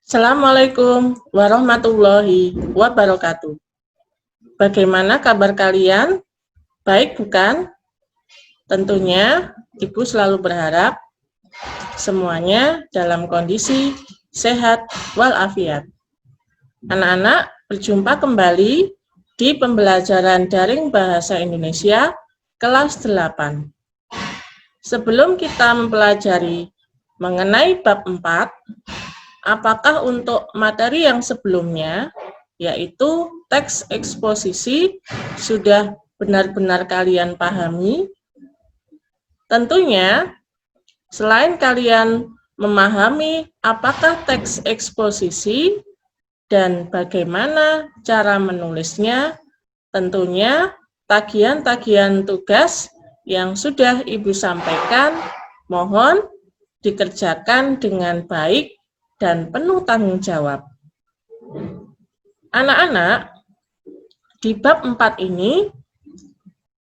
Assalamualaikum warahmatullahi wabarakatuh. Bagaimana kabar kalian? Baik bukan? Tentunya Ibu selalu berharap semuanya dalam kondisi sehat walafiat. Anak-anak, berjumpa kembali di pembelajaran daring Bahasa Indonesia kelas 8. Sebelum kita mempelajari mengenai bab 4, apakah untuk materi yang sebelumnya, yaitu teks eksposisi, sudah benar-benar kalian pahami? Tentunya, selain kalian memahami apakah teks eksposisi dan bagaimana cara menulisnya, tentunya tagihan-tagihan tugas yang sudah Ibu sampaikan mohon dikerjakan dengan baik dan penuh tanggung jawab. Anak-anak, di bab 4 ini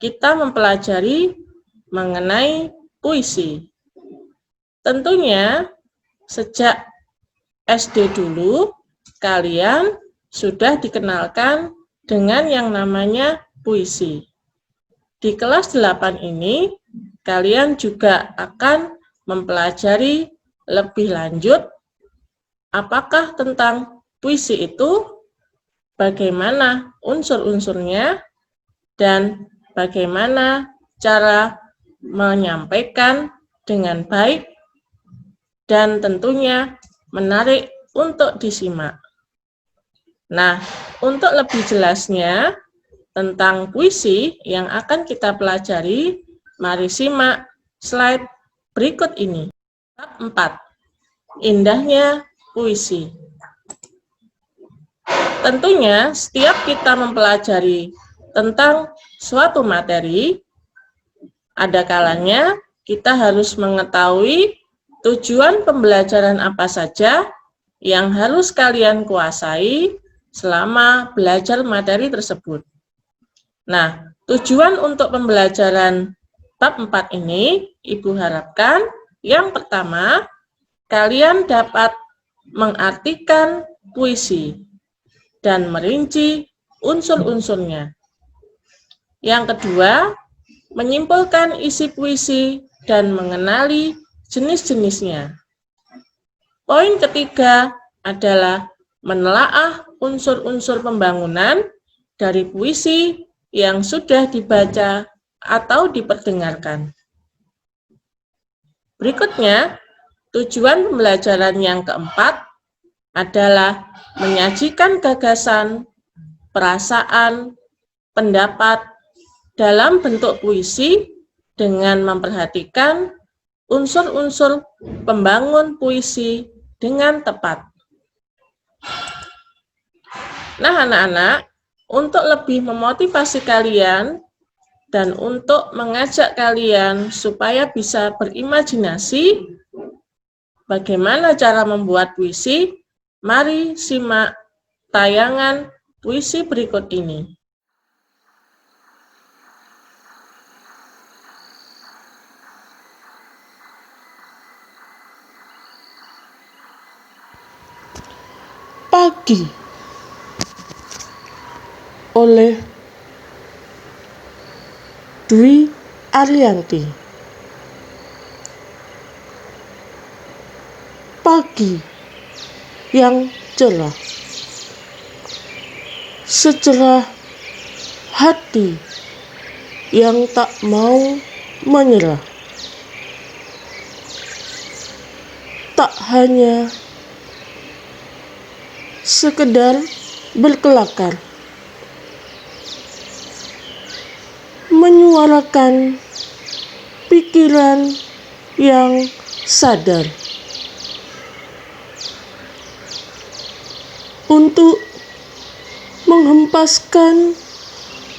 kita mempelajari mengenai puisi. Tentunya sejak SD dulu kalian sudah dikenalkan dengan yang namanya puisi. Di kelas 8 ini kalian juga akan mempelajari lebih lanjut apakah tentang puisi itu, bagaimana unsur-unsurnya, dan bagaimana cara menyampaikan dengan baik dan tentunya menarik untuk disimak. Nah, untuk lebih jelasnya tentang puisi yang akan kita pelajari, mari simak slide berikut ini. Bab 4. Indahnya puisi. Tentunya setiap kita mempelajari tentang suatu materi, ada kalanya kita harus mengetahui tujuan pembelajaran apa saja yang harus kalian kuasai selama belajar materi tersebut. Nah, tujuan untuk pembelajaran bab 4 ini, Ibu harapkan yang pertama, kalian dapat mengartikan puisi dan merinci unsur-unsurnya. Yang kedua, menyimpulkan isi puisi dan mengenali jenis-jenisnya. Poin ketiga adalah menelaah unsur-unsur pembangunan dari puisi yang sudah dibaca atau diperdengarkan. Berikutnya, tujuan pembelajaran yang keempat adalah menyajikan gagasan, perasaan, pendapat dalam bentuk puisi dengan memperhatikan unsur-unsur pembangun puisi dengan tepat. Nah, anak-anak, untuk lebih memotivasi kalian dan untuk mengajak kalian supaya bisa berimajinasi bagaimana cara membuat puisi, mari simak tayangan puisi berikut ini. Pagi oleh Dwi Ariyanti. Pagi yang cerah, secerah hati yang tak mau menyerah. Tak hanya sekedar berkelakar, menyuarakan pikiran yang sadar untuk menghempaskan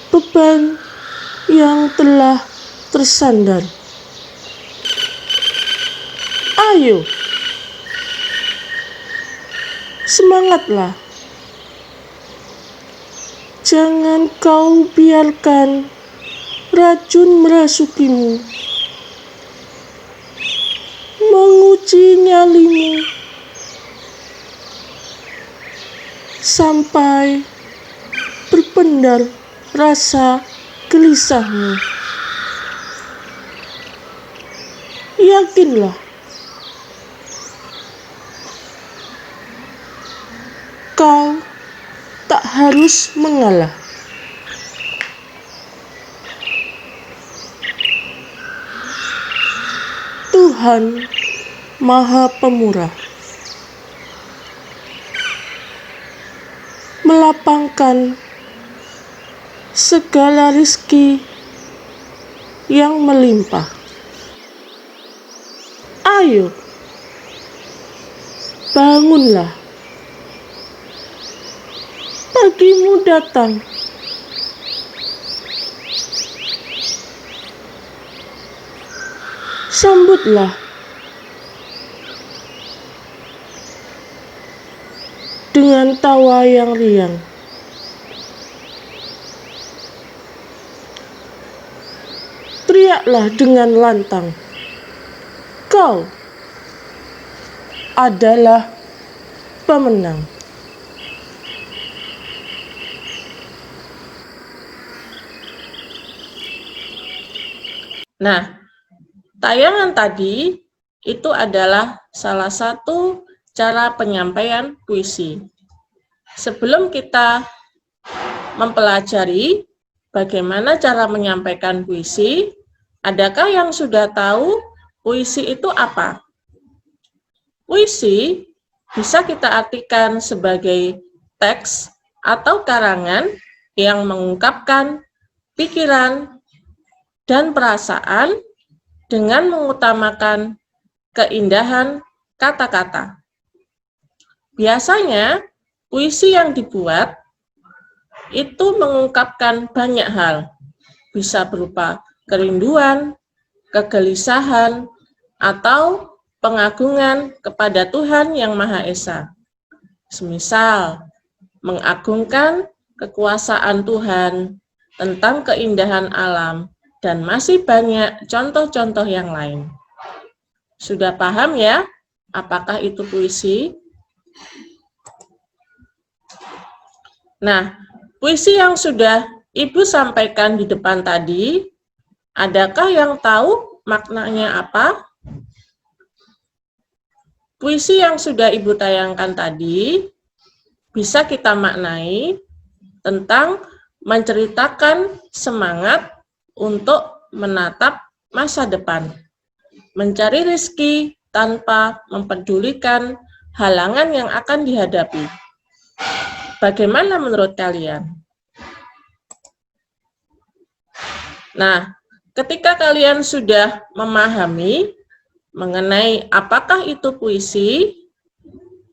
beban yang telah tersandar. Ayo, semangatlah. Jangan kau biarkan racun merasukimu, menguji nyalimu, sampai berpendar rasa gelisahmu. Yakinlah, kau tak harus mengalah. Tuhan Maha Pemurah melapangkan segala rezeki yang melimpah. Ayo, bangunlah. Pagimu datang. Sambutlah dengan tawa yang riang. Teriaklah dengan lantang, kau adalah pemenang. Nah, tayangan tadi itu adalah salah satu cara penyampaian puisi. Sebelum kita mempelajari bagaimana cara menyampaikan puisi, adakah yang sudah tahu puisi itu apa? Puisi bisa kita artikan sebagai teks atau karangan yang mengungkapkan pikiran dan perasaan dengan mengutamakan keindahan kata-kata. Biasanya, puisi yang dibuat itu mengungkapkan banyak hal, bisa berupa kerinduan, kegelisahan, atau pengagungan kepada Tuhan Yang Maha Esa. Semisal, mengagungkan kekuasaan Tuhan, tentang keindahan alam, dan masih banyak contoh-contoh yang lain. Sudah paham ya, apakah itu puisi? Nah, puisi yang sudah Ibu sampaikan di depan tadi, adakah yang tahu maknanya apa? Puisi yang sudah Ibu tayangkan tadi, bisa kita maknai tentang menceritakan semangat untuk menatap masa depan, mencari rezeki tanpa mempedulikan halangan yang akan dihadapi. Bagaimana menurut kalian? Nah, ketika kalian sudah memahami mengenai apakah itu puisi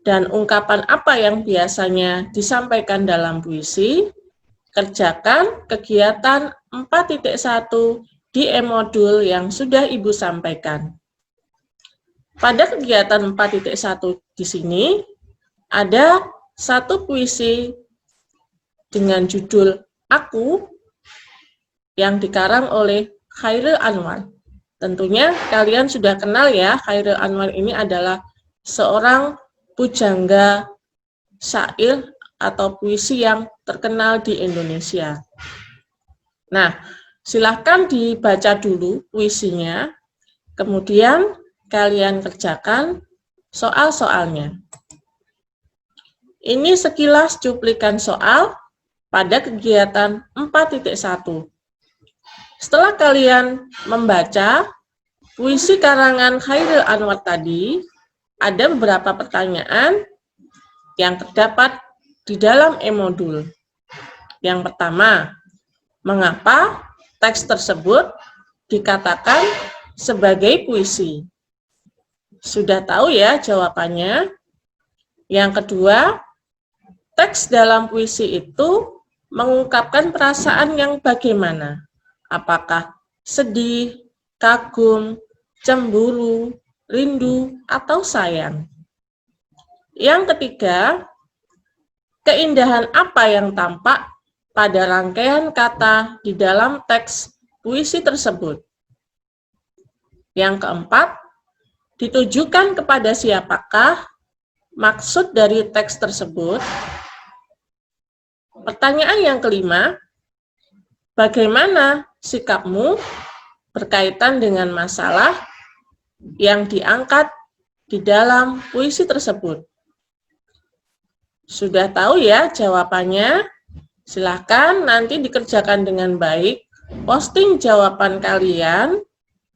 dan ungkapan apa yang biasanya disampaikan dalam puisi, kerjakan kegiatan 4.1 di e-modul yang sudah Ibu sampaikan. Pada kegiatan 4.1 di sini, ada satu puisi dengan judul Aku yang dikarang oleh Chairil Anwar. Tentunya kalian sudah kenal ya, Chairil Anwar ini adalah seorang pujangga syair atau puisi yang terkenal di Indonesia. Nah, silahkan dibaca dulu puisinya, kemudian kalian kerjakan soal-soalnya. Ini sekilas cuplikan soal pada kegiatan 4.1. Setelah kalian membaca puisi karangan Chairil Anwar tadi, ada beberapa pertanyaan yang terdapat di dalam e-modul. Yang pertama, mengapa teks tersebut dikatakan sebagai puisi? Sudah tahu ya jawabannya. Yang kedua, teks dalam puisi itu mengungkapkan perasaan yang bagaimana? Apakah sedih, kagum, cemburu, rindu, atau sayang? Yang ketiga, keindahan apa yang tampak pada rangkaian kata di dalam teks puisi tersebut? Yang keempat, ditujukan kepada siapakah maksud dari teks tersebut? Pertanyaan yang kelima, bagaimana sikapmu berkaitan dengan masalah yang diangkat di dalam puisi tersebut? Sudah tahu ya jawabannya? Silahkan nanti dikerjakan dengan baik, posting jawaban kalian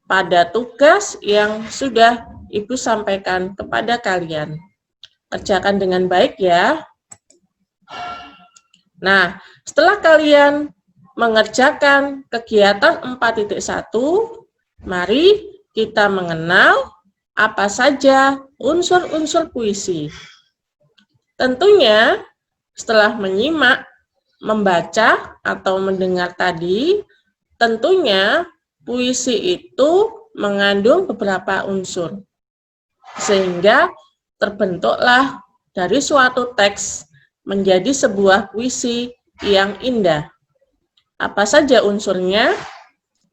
pada tugas yang sudah Ibu sampaikan kepada kalian. Kerjakan dengan baik ya. Nah, setelah kalian mengerjakan kegiatan 4.1, mari kita mengenal apa saja unsur-unsur puisi. Tentunya setelah menyimak, membaca, atau mendengar tadi, tentunya puisi itu mengandung beberapa unsur. Sehingga terbentuklah dari suatu teks menjadi sebuah puisi yang indah. Apa saja unsurnya?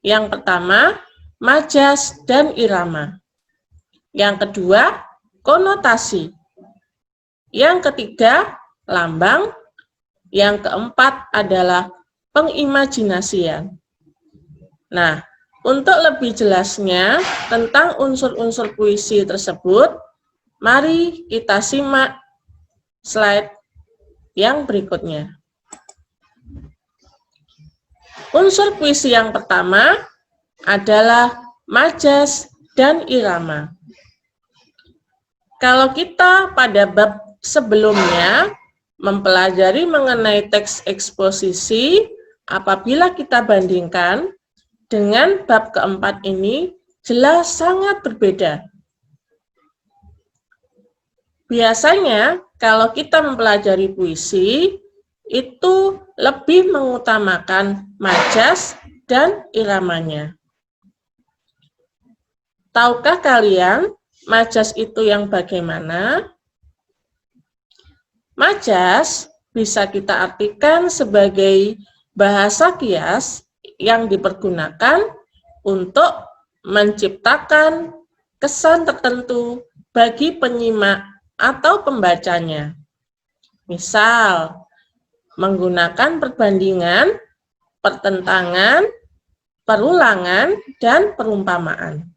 Yang pertama, majas dan irama. Yang kedua, konotasi. Yang ketiga, lambang. Yang keempat adalah pengimajinasian. Nah, untuk lebih jelasnya tentang unsur-unsur puisi tersebut, mari kita simak slide yang berikutnya. Unsur puisi yang pertama adalah majas dan irama. Kalau kita pada bab sebelumnya mempelajari mengenai teks eksposisi, apabila kita bandingkan dengan bab keempat ini, jelas sangat berbeda. Biasanya kalau kita mempelajari puisi, itu lebih mengutamakan majas dan iramanya. Tahukah kalian majas itu yang bagaimana? Majas bisa kita artikan sebagai bahasa kias yang dipergunakan untuk menciptakan kesan tertentu bagi penyimak atau pembacanya. Misal, menggunakan perbandingan, pertentangan, perulangan, dan perumpamaan.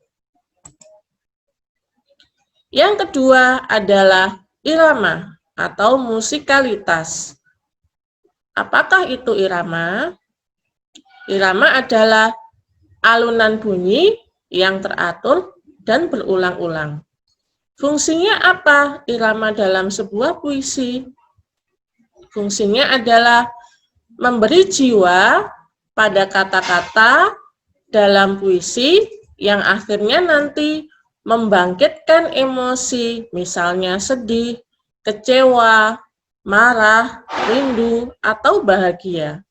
Yang kedua adalah irama atau musikalitas. Apakah itu irama? Irama adalah alunan bunyi yang teratur dan berulang-ulang. Fungsinya apa irama dalam sebuah puisi? Fungsinya adalah memberi jiwa pada kata-kata dalam puisi yang akhirnya nanti membangkitkan emosi, misalnya sedih, kecewa, marah, rindu, atau bahagia.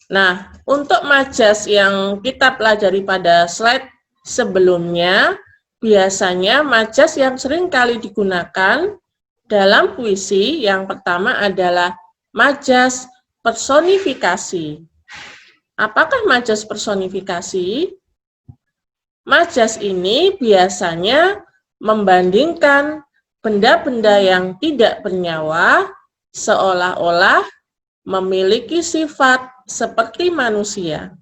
Nah, untuk majas yang kita pelajari pada slide sebelumnya, biasanya majas yang sering kali digunakan dalam puisi yang pertama adalah majas personifikasi. Apakah majas personifikasi? Majas ini biasanya membandingkan benda-benda yang tidak bernyawa seolah-olah memiliki sifat seperti manusia.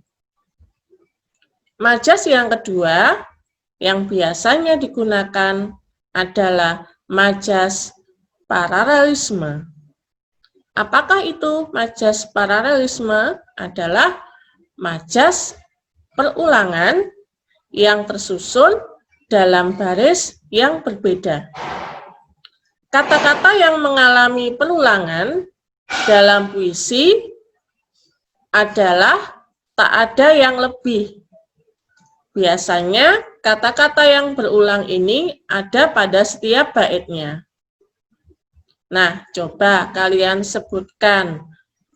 Majas yang kedua yang biasanya digunakan adalah majas paralelisme. Apakah itu majas paralelisme? Adalah majas perulangan yang tersusun dalam baris yang berbeda. Kata-kata yang mengalami perulangan dalam puisi adalah tak ada yang lebih. Biasanya kata-kata yang berulang ini ada pada setiap baitnya. Nah, coba kalian sebutkan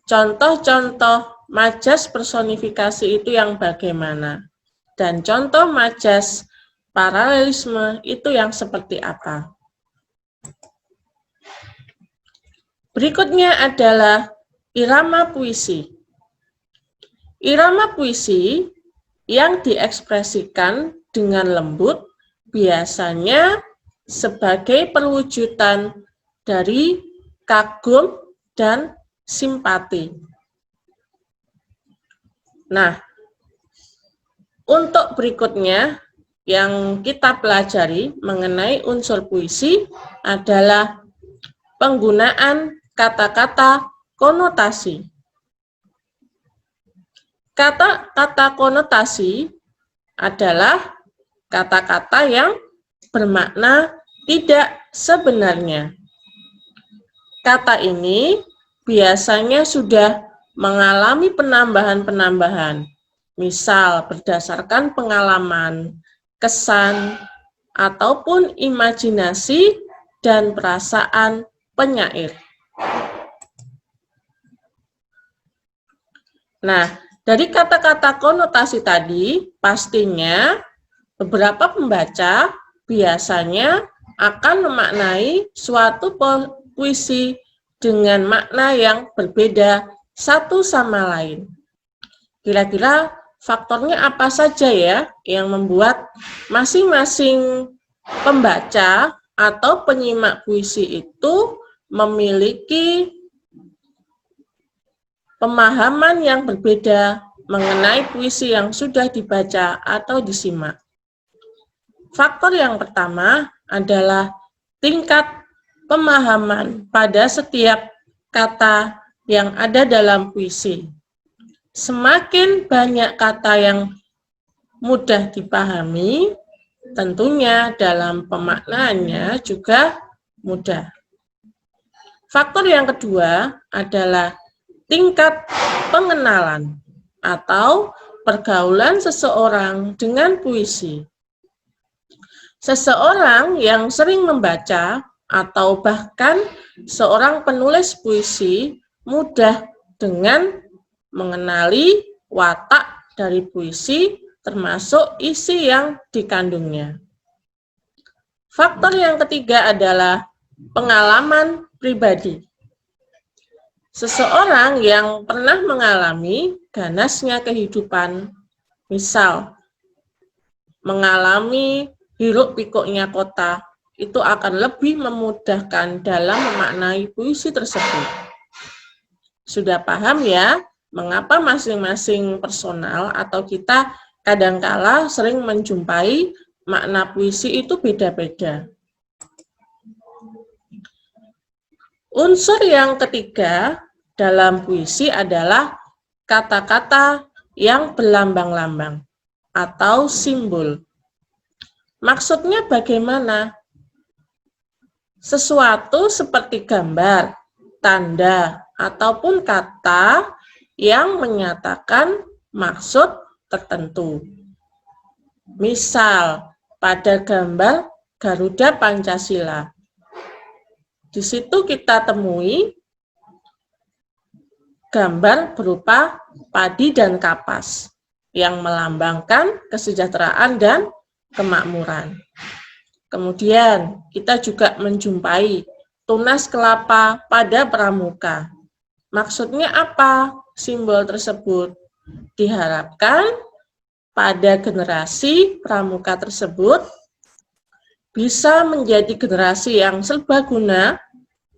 contoh-contoh majas personifikasi itu yang bagaimana. Dan contoh majas paralelisme itu yang seperti apa. Berikutnya adalah irama puisi. Irama puisi yang diekspresikan dengan lembut biasanya sebagai perwujudan dari kagum dan simpati. Nah, untuk berikutnya yang kita pelajari mengenai unsur puisi adalah penggunaan kata-kata konotasi. Kata-kata konotasi adalah kata-kata yang bermakna tidak sebenarnya. Kata ini biasanya sudah mengalami penambahan-penambahan, misal berdasarkan pengalaman, kesan, ataupun imajinasi dan perasaan penyair. Nah, dari kata-kata konotasi tadi, pastinya beberapa pembaca biasanya akan memaknai suatu puisi dengan makna yang berbeda satu sama lain. Kira-kira faktornya apa saja ya yang membuat masing-masing pembaca atau penyimak puisi itu memiliki pemahaman yang berbeda mengenai puisi yang sudah dibaca atau disimak. Faktor yang pertama adalah tingkat pemahaman pada setiap kata yang ada dalam puisi. Semakin banyak kata yang mudah dipahami, tentunya dalam pemaknaannya juga mudah. Faktor yang kedua adalah tingkat pengenalan atau pergaulan seseorang dengan puisi. Seseorang yang sering membaca atau bahkan seorang penulis puisi mudah dengan mengenali watak dari puisi termasuk isi yang dikandungnya. Faktor yang ketiga adalah pengalaman pribadi. Seseorang yang pernah mengalami ganasnya kehidupan, misal mengalami hiruk pikuknya kota, itu akan lebih memudahkan dalam memaknai puisi tersebut. Sudah paham ya, mengapa masing-masing personal atau kita kadangkala sering menjumpai makna puisi itu beda-beda. Unsur yang ketiga dalam puisi adalah kata-kata yang berlambang-lambang atau simbol. Maksudnya bagaimana? Sesuatu seperti gambar, tanda, ataupun kata yang menyatakan maksud tertentu. Misal, pada gambar Garuda Pancasila. Di situ kita temui gambar berupa padi dan kapas yang melambangkan kesejahteraan dan kemakmuran. Kemudian kita juga menjumpai tunas kelapa pada pramuka. Maksudnya apa simbol tersebut? Diharapkan pada generasi pramuka tersebut bisa menjadi generasi yang serbaguna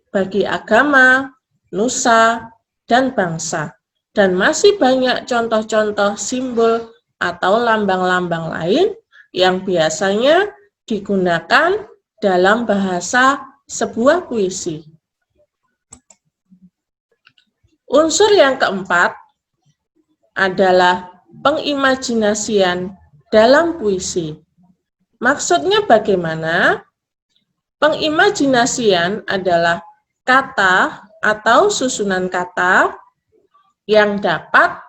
bagi agama, nusa, dan bangsa. Dan masih banyak contoh-contoh simbol atau lambang-lambang lain yang biasanya digunakan dalam bahasa sebuah puisi. Unsur yang keempat adalah pengimajinasian dalam puisi. Maksudnya bagaimana? Pengimajinasian adalah kata atau susunan kata yang dapat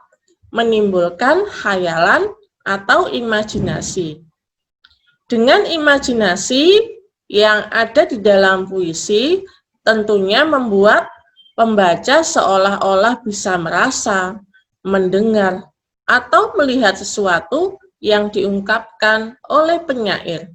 menimbulkan khayalan atau imajinasi. Dengan imajinasi yang ada di dalam puisi, tentunya membuat pembaca seolah-olah bisa merasa, mendengar, atau melihat sesuatu yang diungkapkan oleh penyair.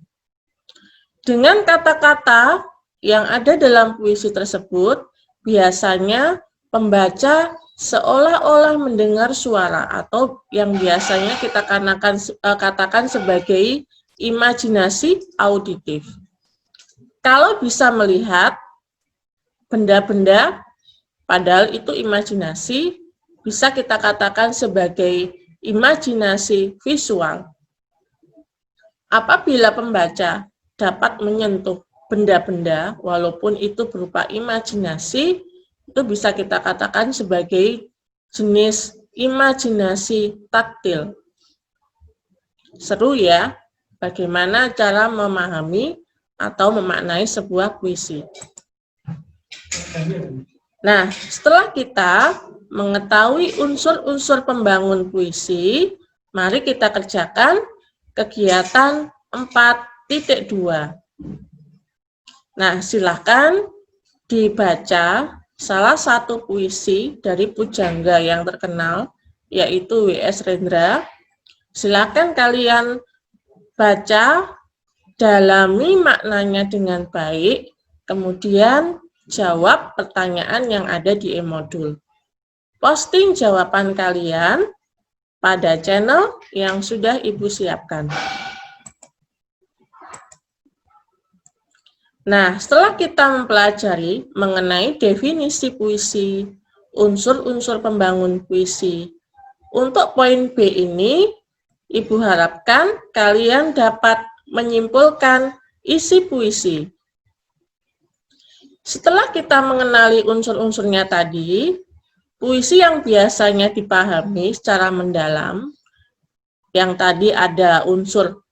Dengan kata-kata yang ada dalam puisi tersebut, biasanya pembaca seolah-olah mendengar suara atau yang biasanya kita katakan sebagai imajinasi auditif. Kalau bisa melihat benda-benda Padahal itu imajinasi, bisa kita katakan sebagai imajinasi visual. Apabila pembaca dapat menyentuh benda-benda, walaupun itu berupa imajinasi, itu bisa kita katakan sebagai jenis imajinasi taktil. Seru ya, bagaimana cara memahami atau memaknai sebuah puisi. Nah, setelah kita mengetahui unsur-unsur pembangun puisi, mari kita kerjakan kegiatan 4.2. Nah, silakan dibaca salah satu puisi dari pujangga yang terkenal, yaitu W.S. Rendra. Silakan kalian baca, dalami maknanya dengan baik, kemudian jawab pertanyaan yang ada di e-modul. Posting jawaban kalian pada channel yang sudah Ibu siapkan. Nah, setelah kita mempelajari mengenai definisi puisi, unsur-unsur pembangun puisi, untuk poin B ini, Ibu harapkan kalian dapat menyimpulkan isi puisi. Setelah kita mengenali unsur-unsurnya tadi, puisi yang biasanya dipahami secara mendalam, yang tadi ada unsur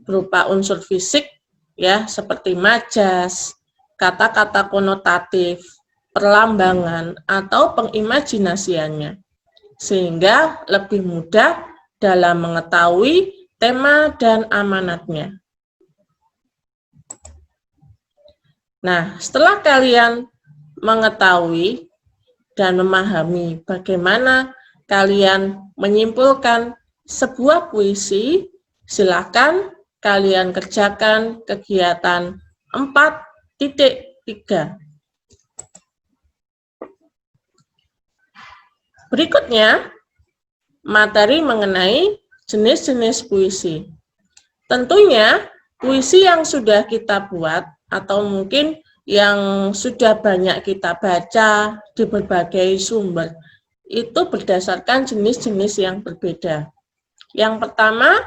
berupa unsur fisik, ya, seperti majas, kata-kata konotatif, perlambangan, atau pengimajinasiannya, sehingga lebih mudah dalam mengetahui tema dan amanatnya. Nah, setelah kalian mengetahui dan memahami bagaimana kalian menyimpulkan sebuah puisi, silakan kalian kerjakan kegiatan 4.3. Berikutnya, materi mengenai jenis-jenis puisi. Tentunya, puisi yang sudah kita buat atau mungkin yang sudah banyak kita baca di berbagai sumber, itu berdasarkan jenis-jenis yang berbeda. Yang pertama,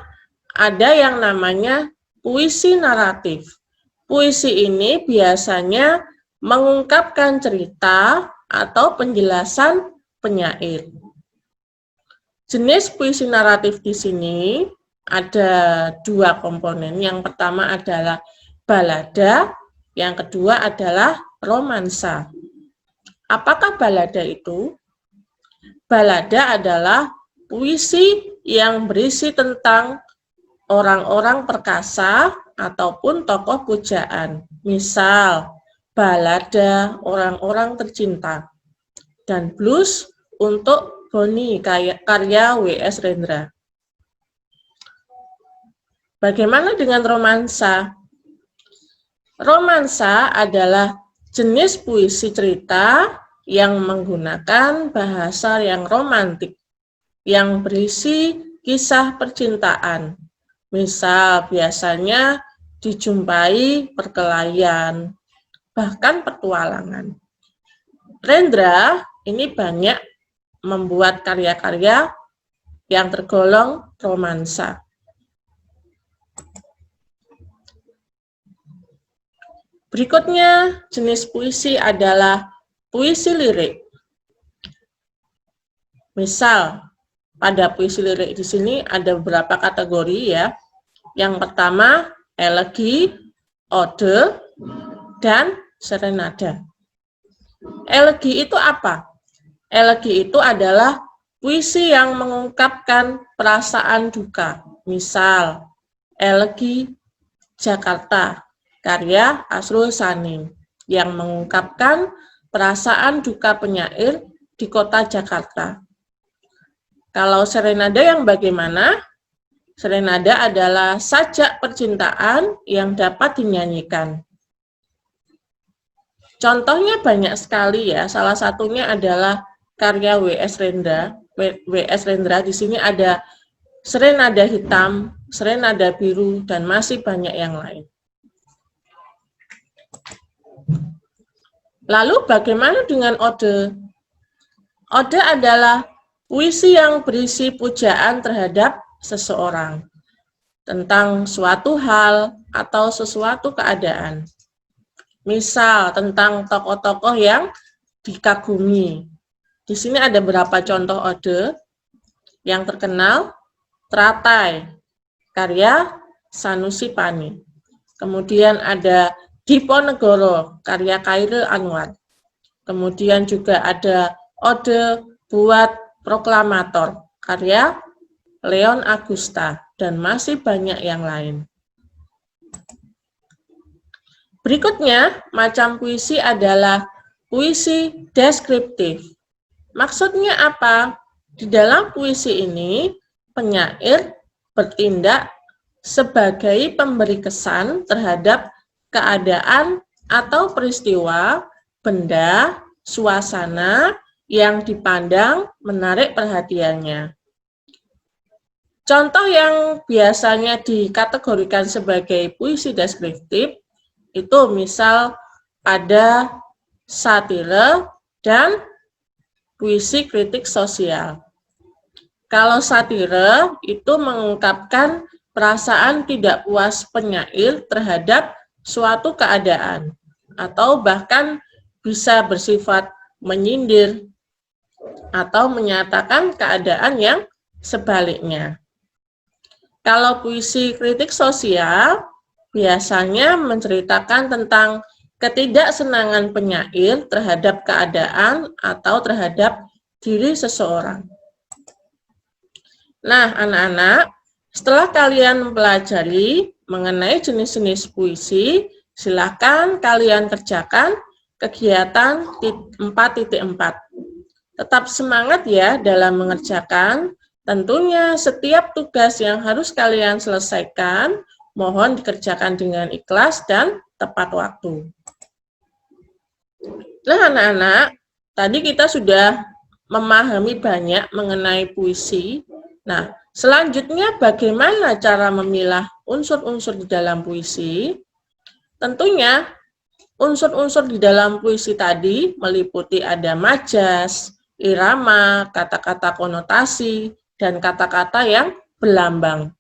ada yang namanya puisi naratif. Puisi ini biasanya mengungkapkan cerita atau penjelasan penyair. Jenis puisi naratif di sini ada dua komponen. Yang pertama adalah balada, yang kedua adalah romansa. Apakah balada itu? Balada adalah puisi yang berisi tentang orang-orang perkasa ataupun tokoh pujaan. Misal, balada orang-orang tercinta. Dan blues untuk Boni, karya W.S. Rendra. Bagaimana dengan romansa? Romansa adalah jenis puisi cerita yang menggunakan bahasa yang romantik, yang berisi kisah percintaan. Misal, biasanya dijumpai perkelahian, bahkan petualangan. Rendra ini banyak membuat karya-karya yang tergolong romansa. Berikutnya, jenis puisi adalah puisi lirik. Misal, pada puisi lirik di sini ada beberapa kategori ya. Yang pertama, elegi, ode, dan serenada. Elegi itu apa? Elegi itu adalah puisi yang mengungkapkan perasaan duka. Misal, elegi Jakarta, karya Asrul Sani, yang mengungkapkan perasaan duka penyair di kota Jakarta. Kalau serenada yang bagaimana? Serenada adalah sajak percintaan yang dapat dinyanyikan. Contohnya banyak sekali ya, salah satunya adalah karya W.S. Rendra. W.S. Rendra di sini ada serenada hitam, serenada biru, dan masih banyak yang lain. Lalu bagaimana dengan ode? Ode adalah puisi yang berisi pujaan terhadap seseorang tentang suatu hal atau sesuatu keadaan. Misal tentang tokoh-tokoh yang dikagumi. Di sini ada beberapa contoh ode yang terkenal. Teratai, karya Sanusi Pani. Kemudian ada Diponegoro, karya Chairil Anwar. Kemudian juga ada Ode buat Proklamator, karya Leon Agusta, dan masih banyak yang lain. Berikutnya, macam puisi adalah puisi deskriptif. Maksudnya apa? Di dalam puisi ini, penyair bertindak sebagai pemberi kesan terhadap keadaan atau peristiwa, benda, suasana yang dipandang menarik perhatiannya. Contoh yang biasanya dikategorikan sebagai puisi deskriptif itu misal ada satire dan puisi kritik sosial. Kalau satire itu mengungkapkan perasaan tidak puas penyair terhadap suatu keadaan atau bahkan bisa bersifat menyindir atau menyatakan keadaan yang sebaliknya. Kalau puisi kritik sosial biasanya menceritakan tentang ketidaksenangan penyair terhadap keadaan atau terhadap diri seseorang. Nah, anak-anak, setelah kalian mempelajari mengenai jenis-jenis puisi, silakan kalian kerjakan kegiatan 4.4. Tetap semangat ya dalam mengerjakan. Tentunya setiap tugas yang harus kalian selesaikan, mohon dikerjakan dengan ikhlas dan tepat waktu. Nah, anak-anak, tadi kita sudah memahami banyak mengenai puisi. Nah, selanjutnya bagaimana cara memilah unsur-unsur di dalam puisi? Tentunya unsur-unsur di dalam puisi tadi meliputi ada majas, irama, kata-kata konotasi, dan kata-kata yang berlambang.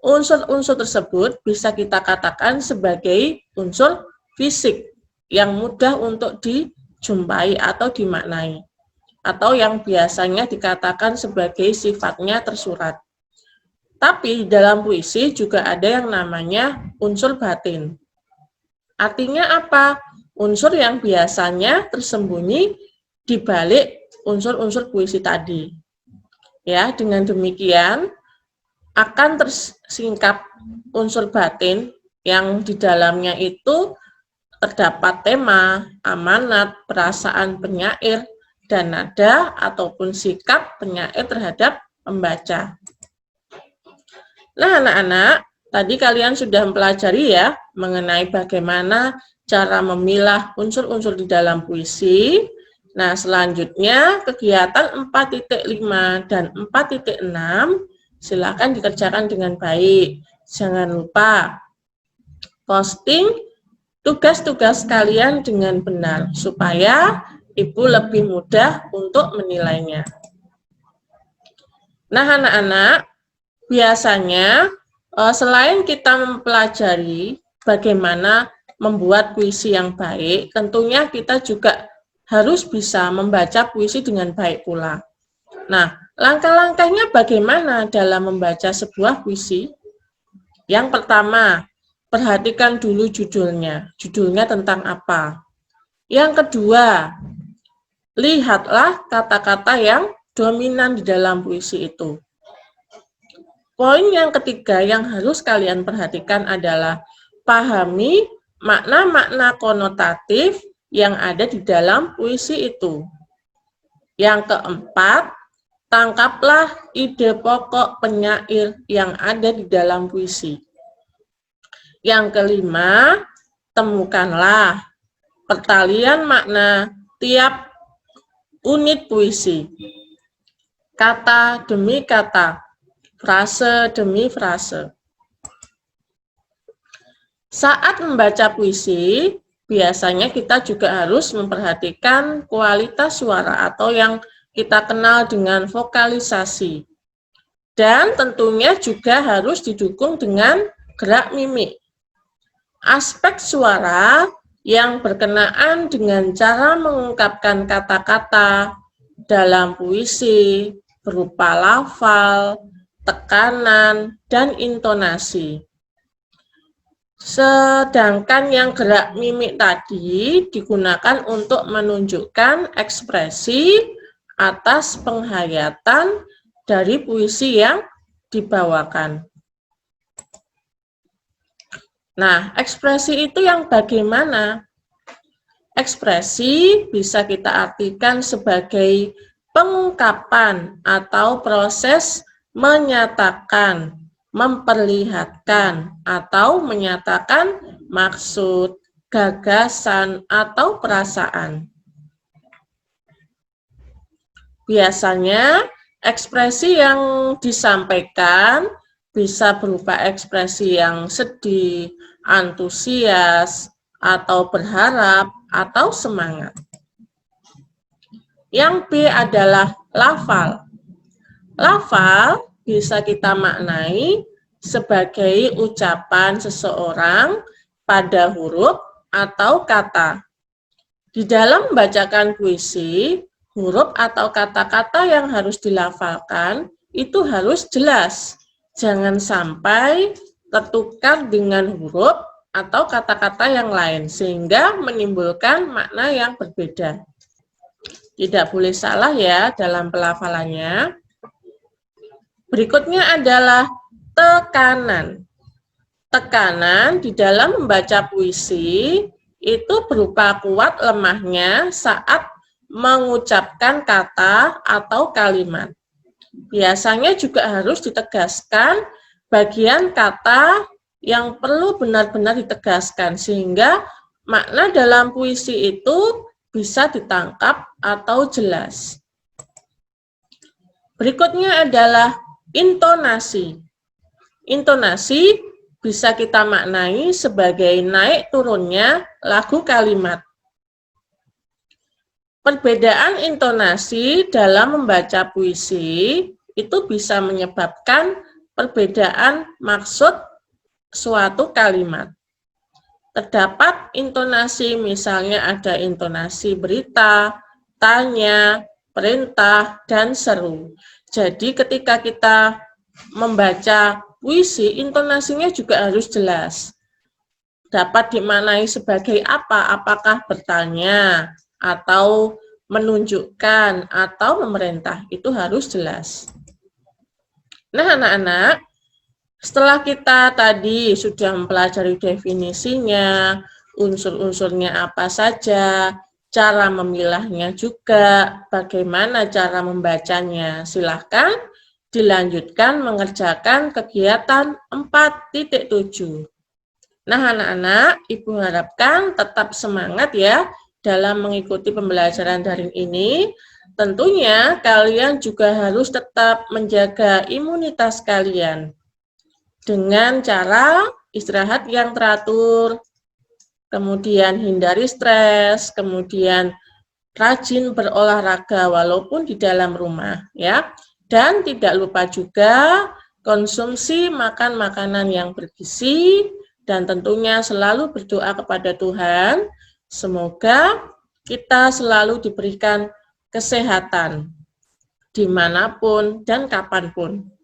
Unsur-unsur tersebut bisa kita katakan sebagai unsur fisik yang mudah untuk dijumpai atau dimaknai, atau yang biasanya dikatakan sebagai sifatnya tersurat. Tapi dalam puisi juga ada yang namanya unsur batin. Artinya apa? Unsur yang biasanya tersembunyi di balik unsur-unsur puisi tadi. Ya, dengan demikian akan tersingkap unsur batin yang di dalamnya itu terdapat tema, amanat, perasaan penyair, dan nada ataupun sikap penyair terhadap pembaca. Nah, anak-anak, tadi kalian sudah mempelajari ya mengenai bagaimana cara memilah unsur-unsur di dalam puisi. Nah, selanjutnya kegiatan 4.5 dan 4.6 silakan dikerjakan dengan baik. Jangan lupa posting tugas-tugas kalian dengan benar supaya Ibu lebih mudah untuk menilainya. Nah, anak-anak, biasanya selain kita mempelajari bagaimana membuat puisi yang baik, tentunya kita juga harus bisa membaca puisi dengan baik pula. Nah, langkah-langkahnya bagaimana dalam membaca sebuah puisi? Yang pertama, perhatikan dulu judulnya. Judulnya tentang apa? Yang kedua, lihatlah kata-kata yang dominan di dalam puisi itu. Poin yang ketiga yang harus kalian perhatikan adalah pahami makna-makna konotatif yang ada di dalam puisi itu. Yang keempat, tangkaplah ide pokok penyair yang ada di dalam puisi. Yang kelima, temukanlah pertalian makna tiap unit puisi. Kata demi kata, frase demi frase. Saat membaca puisi, biasanya kita juga harus memperhatikan kualitas suara atau yang kita kenal dengan vokalisasi. Dan tentunya juga harus didukung dengan gerak mimik. Aspek suara yang berkenaan dengan cara mengungkapkan kata-kata dalam puisi berupa lafal, tekanan, dan intonasi. Sedangkan yang gerak mimik tadi digunakan untuk menunjukkan ekspresi atas penghayatan dari puisi yang dibawakan. Nah, ekspresi itu yang bagaimana? Ekspresi bisa kita artikan sebagai pengungkapan atau proses menyatakan, memperlihatkan, atau menyatakan maksud, gagasan, atau perasaan. Biasanya, ekspresi yang disampaikan bisa berupa ekspresi yang sedih, antusias, atau berharap, atau semangat. Yang B adalah lafal. Lafal bisa kita maknai sebagai ucapan seseorang pada huruf atau kata. Di dalam membacakan puisi, huruf atau kata-kata yang harus dilafalkan itu harus jelas. Jangan sampai tertukar dengan huruf atau kata-kata yang lain, sehingga menimbulkan makna yang berbeda. Tidak boleh salah ya dalam pelafalannya. Berikutnya adalah tekanan. Tekanan di dalam membaca puisi itu berupa kuat lemahnya saat mengucapkan kata atau kalimat. Biasanya juga harus ditegaskan bagian kata yang perlu benar-benar ditegaskan sehingga makna dalam puisi itu bisa ditangkap atau jelas. Berikutnya adalah intonasi. Intonasi bisa kita maknai sebagai naik turunnya lagu kalimat. Perbedaan intonasi dalam membaca puisi itu bisa menyebabkan perbedaan maksud suatu kalimat. Terdapat intonasi, misalnya ada intonasi berita, tanya, perintah, dan seru. Jadi ketika kita membaca puisi, intonasinya juga harus jelas. Dapat dimaknai sebagai apa? Apakah bertanya, atau menunjukkan, atau memerintah. Itu harus jelas. Nah, anak-anak, setelah kita tadi sudah mempelajari definisinya, unsur-unsurnya apa saja, cara memilahnya juga, bagaimana cara membacanya, silahkan dilanjutkan mengerjakan kegiatan 4.7. Nah, anak-anak, Ibu harapkan tetap semangat ya dalam mengikuti pembelajaran daring ini. Tentunya kalian juga harus tetap menjaga imunitas kalian dengan cara istirahat yang teratur, kemudian hindari stres, kemudian rajin berolahraga walaupun di dalam rumah ya. Dan tidak lupa juga konsumsi makan makanan yang bergizi dan tentunya selalu berdoa kepada Tuhan. Semoga kita selalu diberikan kesehatan dimanapun dan kapanpun.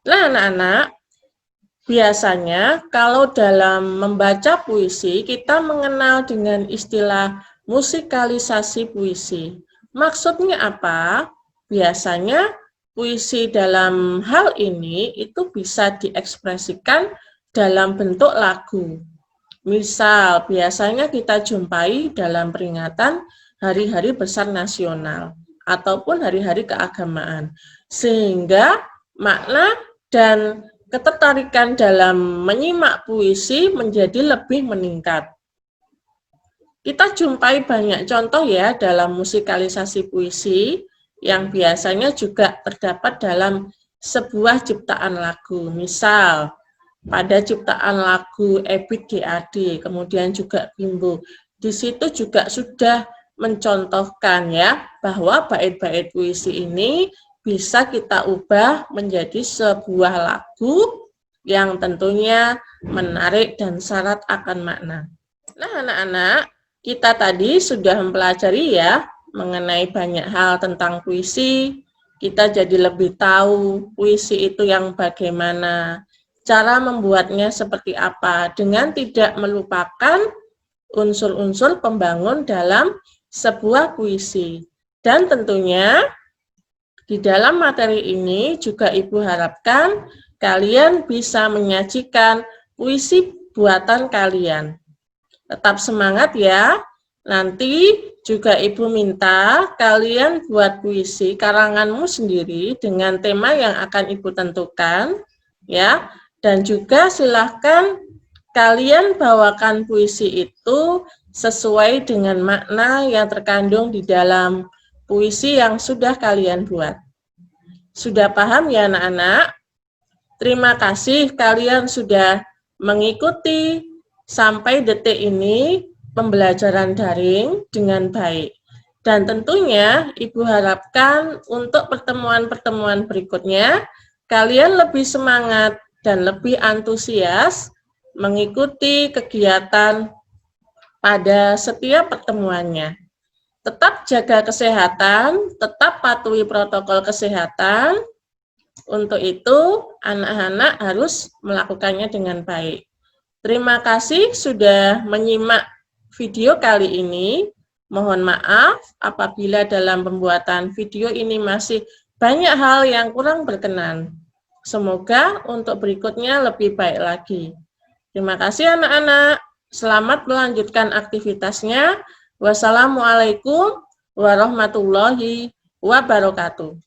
Nah, anak-anak, biasanya kalau dalam membaca puisi kita mengenal dengan istilah musikalisasi puisi. Maksudnya apa? Biasanya puisi dalam hal ini itu bisa diekspresikan dalam bentuk lagu. Misal, biasanya kita jumpai dalam peringatan hari-hari besar nasional ataupun hari-hari keagamaan. Sehingga makna dan ketertarikan dalam menyimak puisi menjadi lebih meningkat. Kita jumpai banyak contoh ya dalam musikalisasi puisi yang biasanya juga terdapat dalam sebuah ciptaan lagu. Misal, pada ciptaan lagu Ebit GAD, kemudian juga Bimbo. Di situ juga sudah mencontohkan ya bahwa bait-bait puisi ini bisa kita ubah menjadi sebuah lagu yang tentunya menarik dan syarat akan makna. Nah, anak-anak, kita tadi sudah mempelajari ya mengenai banyak hal tentang puisi. Kita jadi lebih tahu puisi itu yang bagaimana, cara membuatnya seperti apa, dengan tidak melupakan unsur-unsur pembangun dalam sebuah puisi. Dan tentunya di dalam materi ini juga Ibu harapkan kalian bisa menyajikan puisi buatan kalian. Tetap semangat ya. Nanti juga Ibu minta kalian buat puisi karanganmu sendiri dengan tema yang akan Ibu tentukan ya. Dan juga silahkan kalian bawakan puisi itu sesuai dengan makna yang terkandung di dalam puisi yang sudah kalian buat. Sudah paham ya anak-anak? Terima kasih kalian sudah mengikuti sampai detik ini pembelajaran daring dengan baik. Dan tentunya Ibu harapkan untuk pertemuan-pertemuan berikutnya, kalian lebih semangat dan lebih antusias mengikuti kegiatan pada setiap pertemuannya. Tetap jaga kesehatan, tetap patuhi protokol kesehatan. Untuk itu, anak-anak harus melakukannya dengan baik. Terima kasih sudah menyimak video kali ini. Mohon maaf apabila dalam pembuatan video ini masih banyak hal yang kurang berkenan. Semoga untuk berikutnya lebih baik lagi. Terima kasih anak-anak. Selamat melanjutkan aktivitasnya. Wassalamualaikum warahmatullahi wabarakatuh.